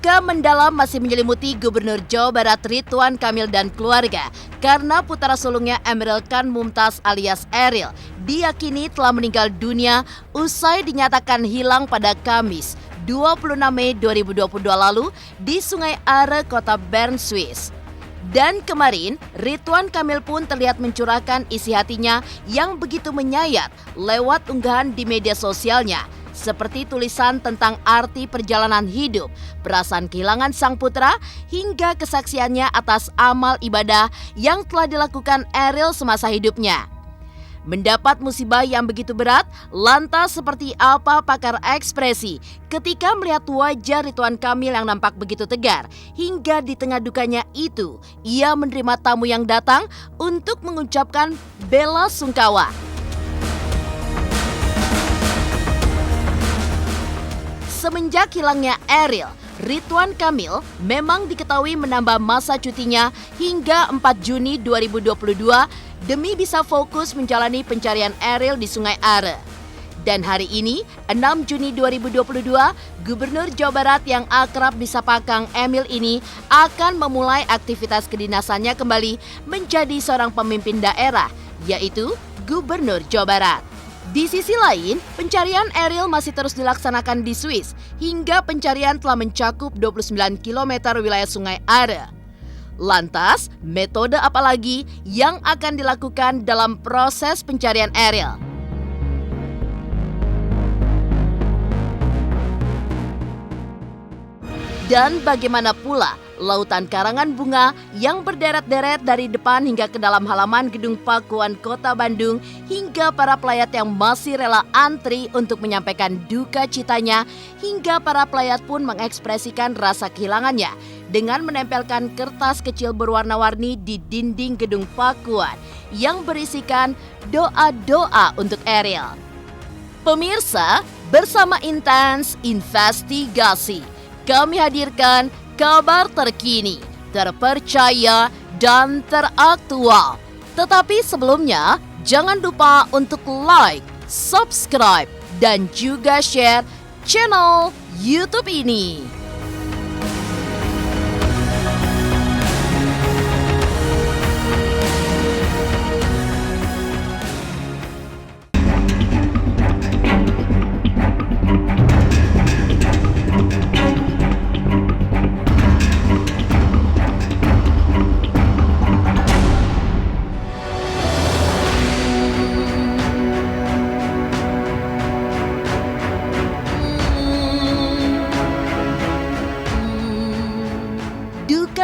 Duka mendalam masih menyelimuti Gubernur Jawa Barat Ridwan Kamil dan keluarga karena putra sulungnya Emeril Khan Mumtaz alias Eril diyakini telah meninggal dunia usai dinyatakan hilang pada Kamis 26 Mei 2022 lalu di Sungai Are, Kota Bern, Swiss. Dan kemarin, Ridwan Kamil pun terlihat mencurahkan isi hatinya yang begitu menyayat lewat unggahan di media sosialnya. Seperti tulisan tentang arti perjalanan hidup, perasaan kehilangan sang putra, hingga kesaksiannya atas amal ibadah yang telah dilakukan Eril semasa hidupnya. Mendapat musibah yang begitu berat, lantas seperti apa pakar ekspresi ketika melihat wajah Ridwan Kamil yang nampak begitu tegar, hingga di tengah dukanya itu, ia menerima tamu yang datang untuk mengucapkan bela sungkawa. Semenjak hilangnya Eril, Ridwan Kamil memang diketahui menambah masa cutinya hingga 4 Juni 2022 demi bisa fokus menjalani pencarian Eril di Sungai Are. Dan hari ini, 6 Juni 2022, Gubernur Jawa Barat yang akrab disapa Kang Emil ini akan memulai aktivitas kedinasannya kembali menjadi seorang pemimpin daerah, yaitu Gubernur Jawa Barat. Di sisi lain, pencarian Eril masih terus dilaksanakan di Swiss hingga pencarian telah mencakup 29 km wilayah Sungai Are. Lantas, metode apa lagi yang akan dilakukan dalam proses pencarian Eril? Dan bagaimana pula lautan karangan bunga yang berderet-deret dari depan hingga ke dalam halaman Gedung Pakuan Kota Bandung, hingga para pelayat yang masih rela antri untuk menyampaikan duka citanya, hingga para pelayat pun mengekspresikan rasa kehilangannya dengan menempelkan kertas kecil berwarna-warni di dinding Gedung Pakuan yang berisikan doa-doa untuk Eril. Pemirsa, bersama Intens Investigasi, kami hadirkan kabar terkini, terpercaya, dan teraktual. Tetapi sebelumnya, jangan lupa untuk like, subscribe, dan juga share channel YouTube ini.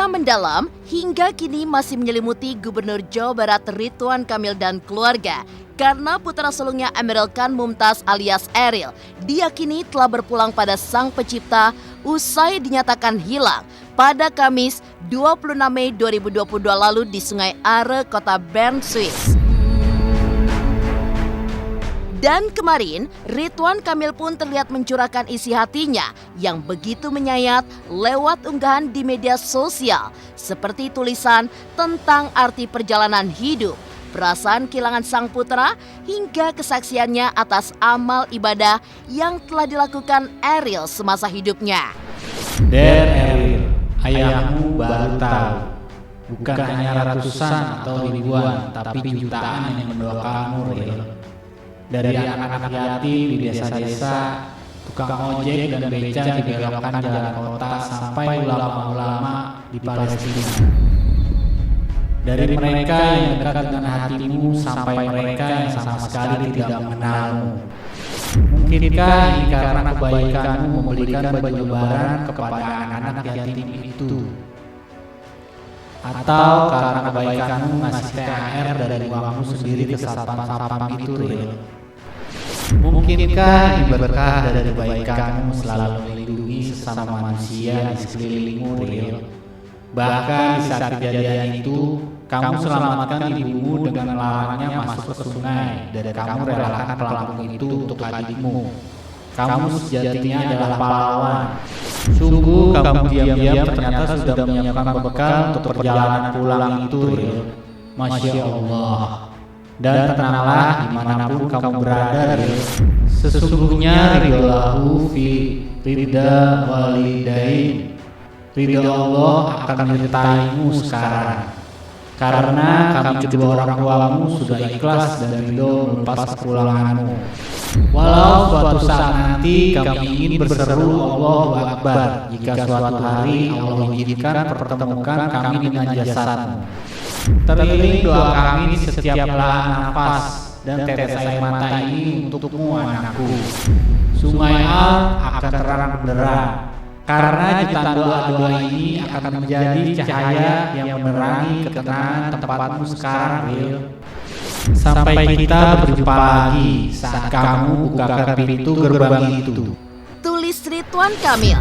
Mendalam hingga kini masih menyelimuti Gubernur Jawa Barat Ridwan Kamil dan keluarga karena putra sulungnya Emeril Khan Mumtaz alias Eril diyakini telah berpulang pada Sang Pencipta usai dinyatakan hilang pada Kamis 26 Mei 2022 lalu di Sungai Are, Kota Bern, Swiss. Dan kemarin, Ridwan Kamil pun terlihat mencurahkan isi hatinya yang begitu menyayat lewat unggahan di media sosial, seperti tulisan tentang arti perjalanan hidup, perasaan kehilangan sang putra, hingga kesaksiannya atas amal ibadah yang telah dilakukan Eril semasa hidupnya. Der Eril, ayahmu baru tahu. Bukan hanya ratusan atau ribuan, tapi jutaan yang mendoakanmu, Ril. Dari anak-anak yatim di desa-desa, tukang ojek dan beca dibelokkan jalan kota sampai ulama-ulama di Palestina. Dari mereka yang dekat dengan hatimu sampai mereka yang sama sekali tidak mengenalmu. Mungkinkah ini karena kebaikanmu memberikan baju lebaran kepada anak-anak yatim itu? Atau karena kebaikanmu ngasih THR dari uangmu sendiri ke satpam-satpam itu, Ril? Mungkinkah ini berkah dari kebaikanmu selalu melindungi sesama manusia di sekelilingmu, Ril? Bahkan di saat kejadian itu, kamu selamatkan ibumu dengan melarangnya masuk ke sungai, dan kamu relakan pelampung itu untuk adikmu. Kamu sejatinya adalah pahlawan. Sungguh kamu diam-diam ternyata sudah menyiapkan bekal untuk perjalanan pulang itu, Ril. Masya Allah. Dan tenanglah dimanapun kamu berada, Ril. Sesungguhnya ridallahu fi ridha walidain Ridho Allah akan menyertaimu sekarang. Karena kami kedua orang tuamu sudah ikhlas dan ridho melepas kepulanganmu. Walau suatu saat nanti kami ingin berseru Allahu Akbar jika suatu hari Allah izinkan pertemukan kami dengan jasadmu. Teriring doa kami di setiap belahan nafas dan tetes air mata ini untukmu anakku. Sungai Al akan terang benderang. Karena jutaan doa-doa ini akan menjadi cahaya yang menerangi ketenangan tempatmu sekarang, Will. Sampai kita berjumpa lagi saat kamu bukakan pintu gerbang itu. Tulis Ridwan Kamil.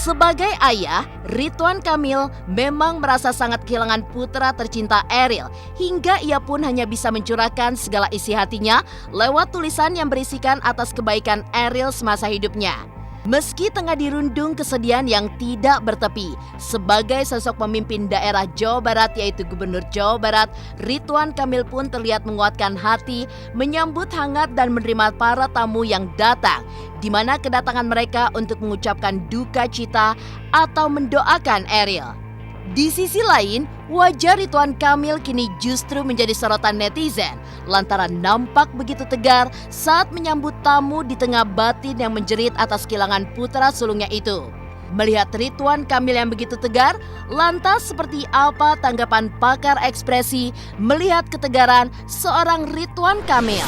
Sebagai ayah, Ridwan Kamil memang merasa sangat kehilangan putra tercinta Eril, hingga ia pun hanya bisa mencurahkan segala isi hatinya lewat tulisan yang berisikan atas kebaikan Eril semasa hidupnya. Meski tengah dirundung kesedihan yang tidak bertepi, sebagai sosok pemimpin daerah Jawa Barat yaitu Gubernur Jawa Barat, Ridwan Kamil pun terlihat menguatkan hati, menyambut hangat dan menerima para tamu yang datang, di mana kedatangan mereka untuk mengucapkan duka cita atau mendoakan Eril. Di sisi lain, wajah Ridwan Kamil kini justru menjadi sorotan netizen lantaran nampak begitu tegar saat menyambut tamu di tengah batin yang menjerit atas kehilangan putra sulungnya itu. Melihat Ridwan Kamil yang begitu tegar, lantas seperti apa tanggapan pakar ekspresi melihat ketegaran seorang Ridwan Kamil?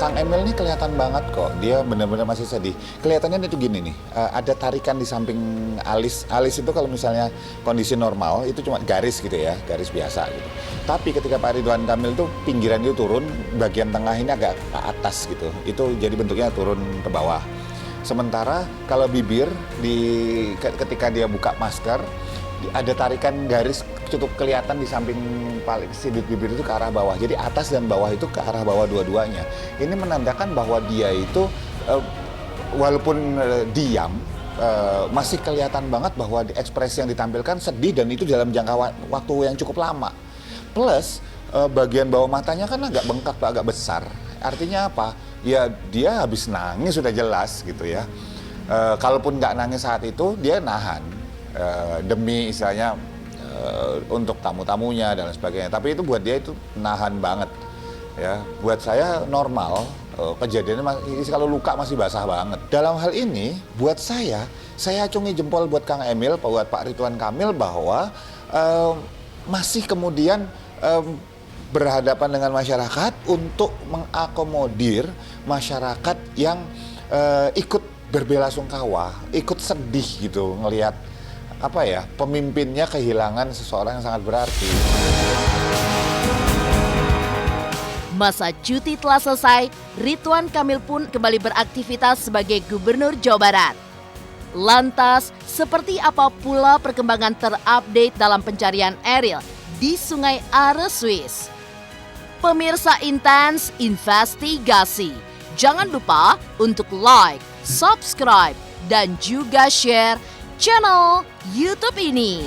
Kang Emil ini kelihatan banget kok, dia benar-benar masih sedih. Kelihatannya itu gini nih, ada tarikan di samping alis. Alis itu kalau misalnya kondisi normal itu cuma garis gitu ya, garis biasa gitu. Tapi ketika Pak Ridwan Kamil itu pinggiran itu turun, bagian tengah ini agak ke atas gitu. Itu jadi bentuknya turun ke bawah. Sementara kalau bibir ketika dia buka masker, ada tarikan garis cukup kelihatan di samping paling sudut bibir itu ke arah bawah. Jadi atas dan bawah itu ke arah bawah dua-duanya. Ini menandakan bahwa dia itu walaupun diam, masih kelihatan banget bahwa ekspresi yang ditampilkan sedih dan itu dalam jangka waktu yang cukup lama. Plus bagian bawah matanya kan agak bengkak, agak besar. Artinya apa? Ya dia habis nangis sudah jelas gitu ya. Kalaupun nggak nangis saat itu, dia nahan. Demi istilahnya untuk tamu-tamunya dan sebagainya. Tapi itu buat dia itu nahan banget ya. Buat saya normal, kejadiannya kalau luka masih basah banget. Dalam hal ini buat saya acungi jempol buat Kang Emil, buat Pak Ridwan Kamil bahwa masih kemudian berhadapan dengan masyarakat untuk mengakomodir masyarakat yang ikut berbelasungkawa, ikut sedih gitu ngelihat pemimpinnya kehilangan seseorang yang sangat berarti. Masa cuti telah selesai, Ridwan Kamil pun kembali beraktivitas sebagai Gubernur Jawa Barat. Lantas, seperti apa pula perkembangan terupdate dalam pencarian Eril di Sungai Are, Swiss? Pemirsa Intens Investigasi, jangan lupa untuk like, subscribe, dan juga share channel YouTube ini.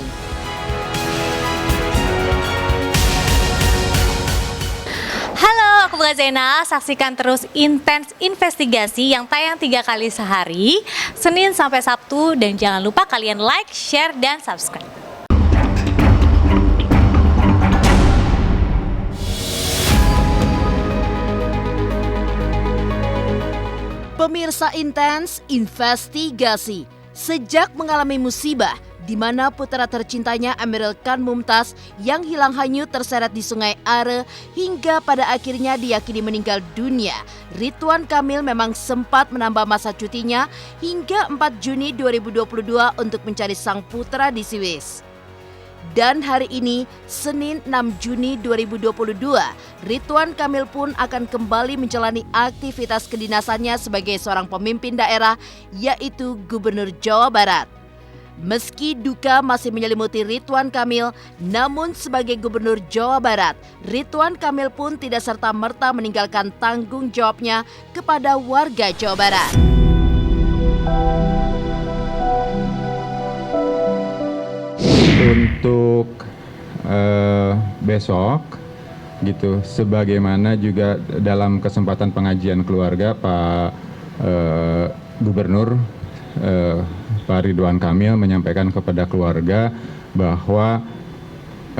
Halo, aku Bunga Zena. Saksikan terus Intens Investigasi yang tayang 3 kali sehari, Senin sampai Sabtu, dan jangan lupa kalian like, share, dan subscribe. Pemirsa Intens Investigasi, sejak mengalami musibah di mana putra tercintanya Emeril Khan Mumtaz yang hilang hanyut terseret di Sungai Are hingga pada akhirnya diyakini meninggal dunia, Ridwan Kamil memang sempat menambah masa cutinya hingga 4 Juni 2022 untuk mencari sang putra di Swiss. Dan hari ini, Senin 6 Juni 2022, Ridwan Kamil pun akan kembali menjalani aktivitas kedinasannya sebagai seorang pemimpin daerah, yaitu Gubernur Jawa Barat. Meski duka masih menyelimuti Ridwan Kamil, namun sebagai Gubernur Jawa Barat, Ridwan Kamil pun tidak serta-merta meninggalkan tanggung jawabnya kepada warga Jawa Barat. Untuk besok gitu, sebagaimana juga dalam kesempatan pengajian keluarga Pak Gubernur Pak Ridwan Kamil menyampaikan kepada keluarga bahwa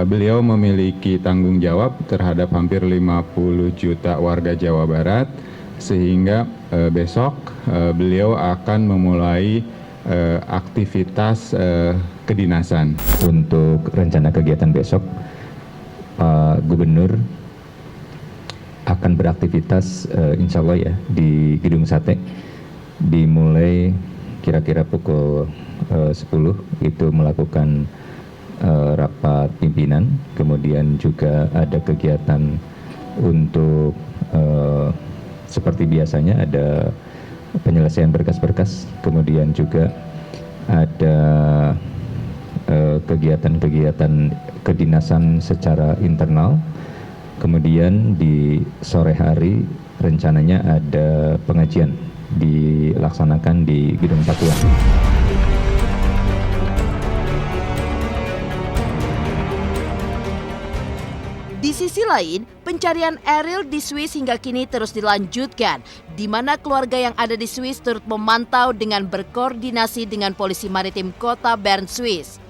beliau memiliki tanggung jawab terhadap hampir 50 juta warga Jawa Barat, sehingga besok beliau akan memulai aktivitas kedinasan. Untuk rencana kegiatan besok, Pak Gubernur akan beraktivitas insya Allah ya di Gedung Sate, dimulai kira-kira pukul 10 itu melakukan rapat pimpinan, kemudian juga ada kegiatan untuk seperti biasanya ada penyelesaian berkas-berkas, kemudian juga ada kegiatan-kegiatan kedinasan secara internal. Kemudian di sore hari rencananya ada pengajian dilaksanakan di Gedung Pakuan. Di sisi lain, pencarian Ariel di Swiss hingga kini terus dilanjutkan, di mana keluarga yang ada di Swiss turut memantau dengan berkoordinasi dengan Polisi Maritim Kota Bern, Swiss.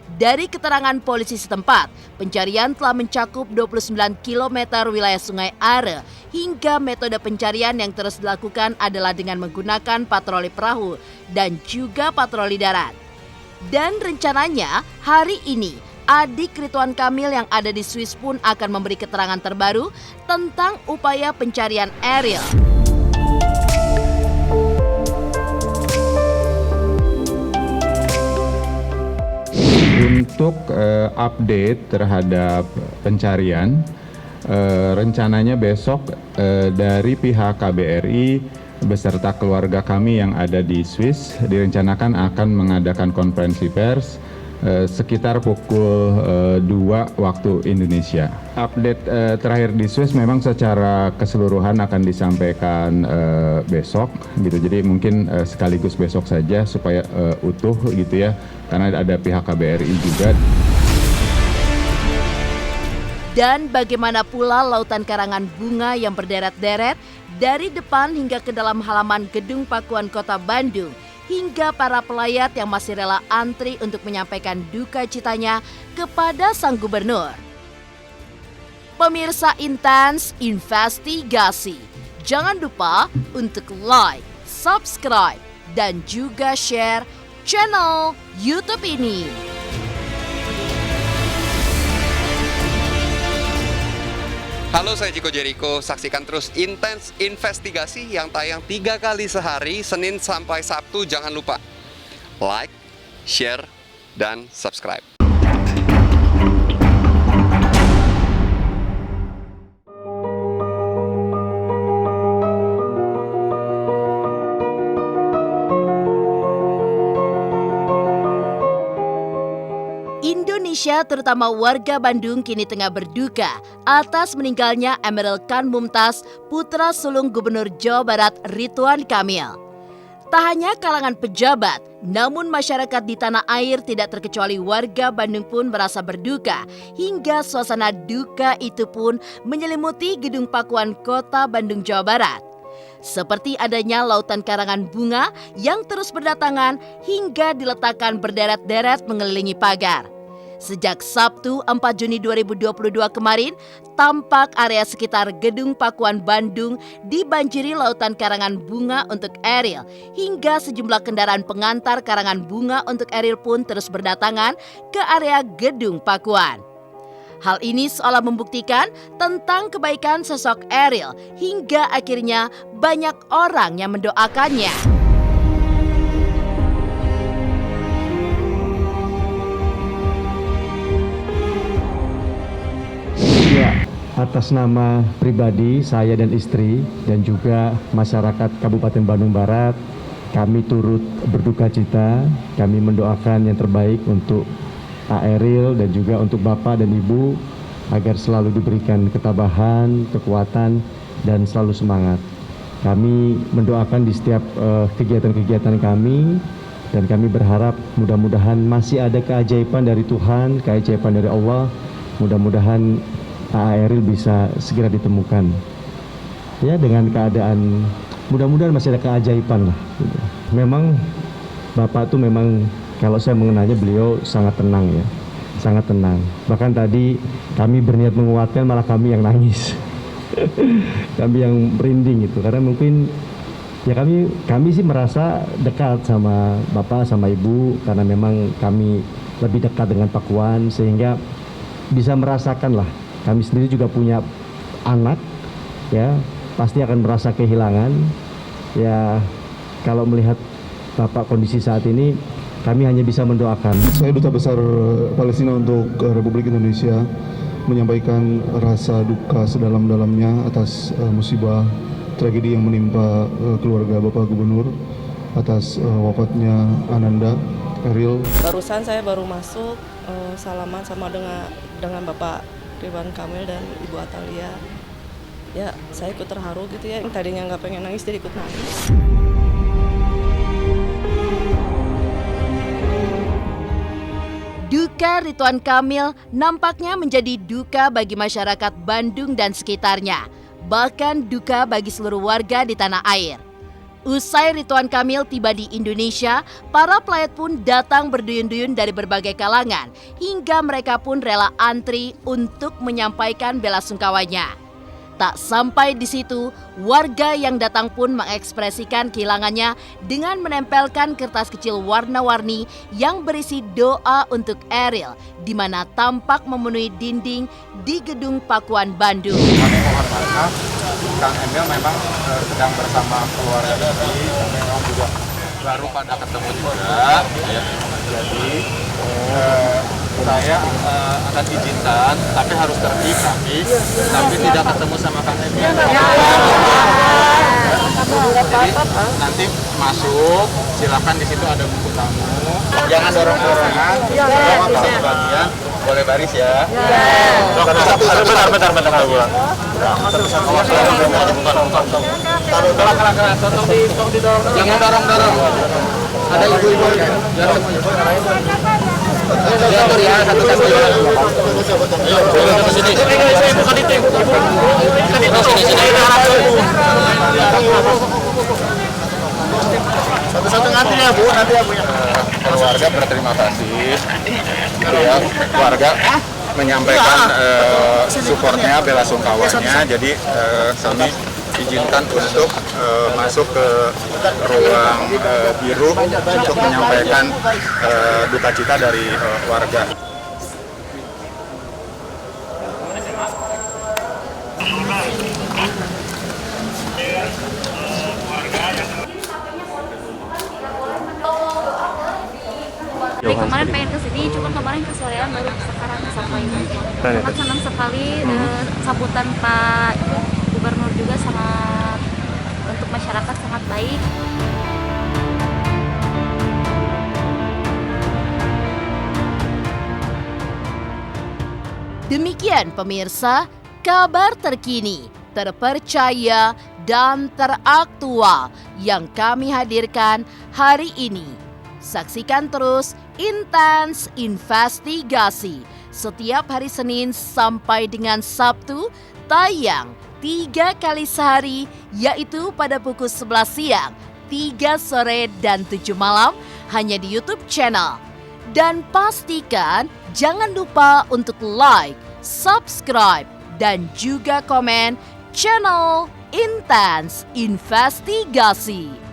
Dari keterangan polisi setempat, pencarian telah mencakup 29 km wilayah Sungai Are, hingga metode pencarian yang terus dilakukan adalah dengan menggunakan patroli perahu dan juga patroli darat. Dan rencananya hari ini, adik Ridwan Kamil yang ada di Swiss pun akan memberi keterangan terbaru tentang upaya pencarian Ariel. Untuk update terhadap pencarian, rencananya besok dari pihak KBRI beserta keluarga kami yang ada di Swiss direncanakan akan mengadakan konferensi pers sekitar pukul 2 waktu Indonesia. Update terakhir di Swiss memang secara keseluruhan akan disampaikan besok gitu. Jadi mungkin sekaligus besok saja supaya utuh gitu ya, karena ada pihak KBRI juga. Dan bagaimana pula lautan karangan bunga yang berderet-deret dari depan hingga ke dalam halaman Gedung Pakuan Kota Bandung, hingga para pelayat yang masih rela antri untuk menyampaikan duka citanya kepada sang gubernur. Pemirsa Intens Investigasi, jangan lupa untuk like, subscribe, dan juga share channel YouTube ini. Halo, saya Chico Jericho. Saksikan terus Intens Investigasi yang tayang 3 kali sehari, Senin sampai Sabtu. Jangan lupa like, share, dan subscribe. Indonesia, terutama warga Bandung, kini tengah berduka atas meninggalnya Emeril Khan Mumtaz, putra sulung Gubernur Jawa Barat Ridwan Kamil. Tak hanya kalangan pejabat, namun masyarakat di tanah air tidak terkecuali warga Bandung pun merasa berduka, hingga suasana duka itu pun menyelimuti Gedung Pakuan Kota Bandung, Jawa Barat. Seperti adanya lautan karangan bunga yang terus berdatangan hingga diletakkan berderet-deret mengelilingi pagar. Sejak Sabtu 4 Juni 2022 kemarin, tampak area sekitar Gedung Pakuan Bandung dibanjiri lautan karangan bunga untuk Ariel, hingga sejumlah kendaraan pengantar karangan bunga untuk Ariel pun terus berdatangan ke area Gedung Pakuan. Hal ini seolah membuktikan tentang kebaikan sosok Ariel, hingga akhirnya banyak orang yang mendoakannya. Atas nama pribadi saya dan istri dan juga masyarakat Kabupaten Bandung Barat, kami turut berduka cita, kami mendoakan yang terbaik untuk Pak Eril dan juga untuk Bapak dan Ibu agar selalu diberikan ketabahan, kekuatan, dan selalu semangat. Kami mendoakan di setiap kegiatan-kegiatan kami, dan kami berharap mudah-mudahan masih ada keajaiban dari Tuhan, keajaiban dari Allah. Mudah-mudahan Pak Eril bisa segera ditemukan. Ya, dengan keadaan mudah-mudahan masih ada keajaiban lah. Memang Bapak tuh memang kalau saya mengenalnya beliau sangat tenang ya, sangat tenang. Bahkan tadi kami berniat menguatkan malah kami yang nangis, kami yang merinding itu karena mungkin ya kami sih merasa dekat sama Bapak sama Ibu karena memang kami lebih dekat dengan Pak Kuan sehingga bisa merasakan lah. Kami sendiri juga punya anak ya, pasti akan merasa kehilangan ya. Kalau melihat Bapak kondisi saat ini, kami hanya bisa mendoakan. Saya Duta Besar Palestina untuk Republik Indonesia menyampaikan rasa duka sedalam-dalamnya atas musibah tragedi yang menimpa keluarga Bapak Gubernur atas wafatnya Ananda Eril. Barusan saya baru masuk salaman sama dengan Bapak Ridwan Kamil dan Ibu Atalia. Ya, saya ikut terharu gitu ya. Yang tadinya nggak pengen nangis jadi ikut nangis. Duka Ridwan Kamil nampaknya menjadi duka bagi masyarakat Bandung dan sekitarnya, bahkan duka bagi seluruh warga di tanah air. Usai Ridwan Kamil tiba di Indonesia, para pelayat pun datang berduyun-duyun dari berbagai kalangan, hingga mereka pun rela antri untuk menyampaikan bela sungkawanya. Tak sampai di situ, warga yang datang pun mengekspresikan kehilangannya dengan menempelkan kertas kecil warna-warni yang berisi doa untuk Eril, di mana tampak memenuhi dinding di Gedung Pakuan Bandung. Kami mohon maaf, Kang Emil memang sedang bersama keluarga ini, memang juga baru pada ketemu juga, ya. Jadi saya akan izinkan, tapi harus tertib kami, tapi tidak ketemu sama Kang Emil. Jadi nanti masuk, silakan di situ ada buku tamu. Jangan dorong-dorongan, dorong satu bagian, boleh baris ya. Bentar. Jangan dorong-dorong. Ada ibu-ibu ya. Diatur ya, satu-satu ya. Sini. Satu-satu nanti ya Bu, nanti ya Bu. Keluarga berterima kasih. Ya, keluarga menyampaikan supportnya, bela sungkawanya. Jadi kami izinkan untuk masuk ke ruang biru untuk menyampaikan duka cita dari warga. Dari kemarin pengen kesini, cuma kemarin kesorean baru sekarang sampai. Sangat senang sekali sambutan Pak Gubernur juga sangat untuk masyarakat sangat baik. Demikian pemirsa, kabar terkini, terpercaya, dan teraktual yang kami hadirkan hari ini. Saksikan terus Intens Investigasi setiap hari Senin sampai dengan Sabtu, tayang 3 kali sehari, yaitu pada pukul 11 siang, 3 sore, dan 7 malam, hanya di YouTube channel. Dan pastikan jangan lupa untuk like, subscribe, dan juga komen channel Intens Investigasi.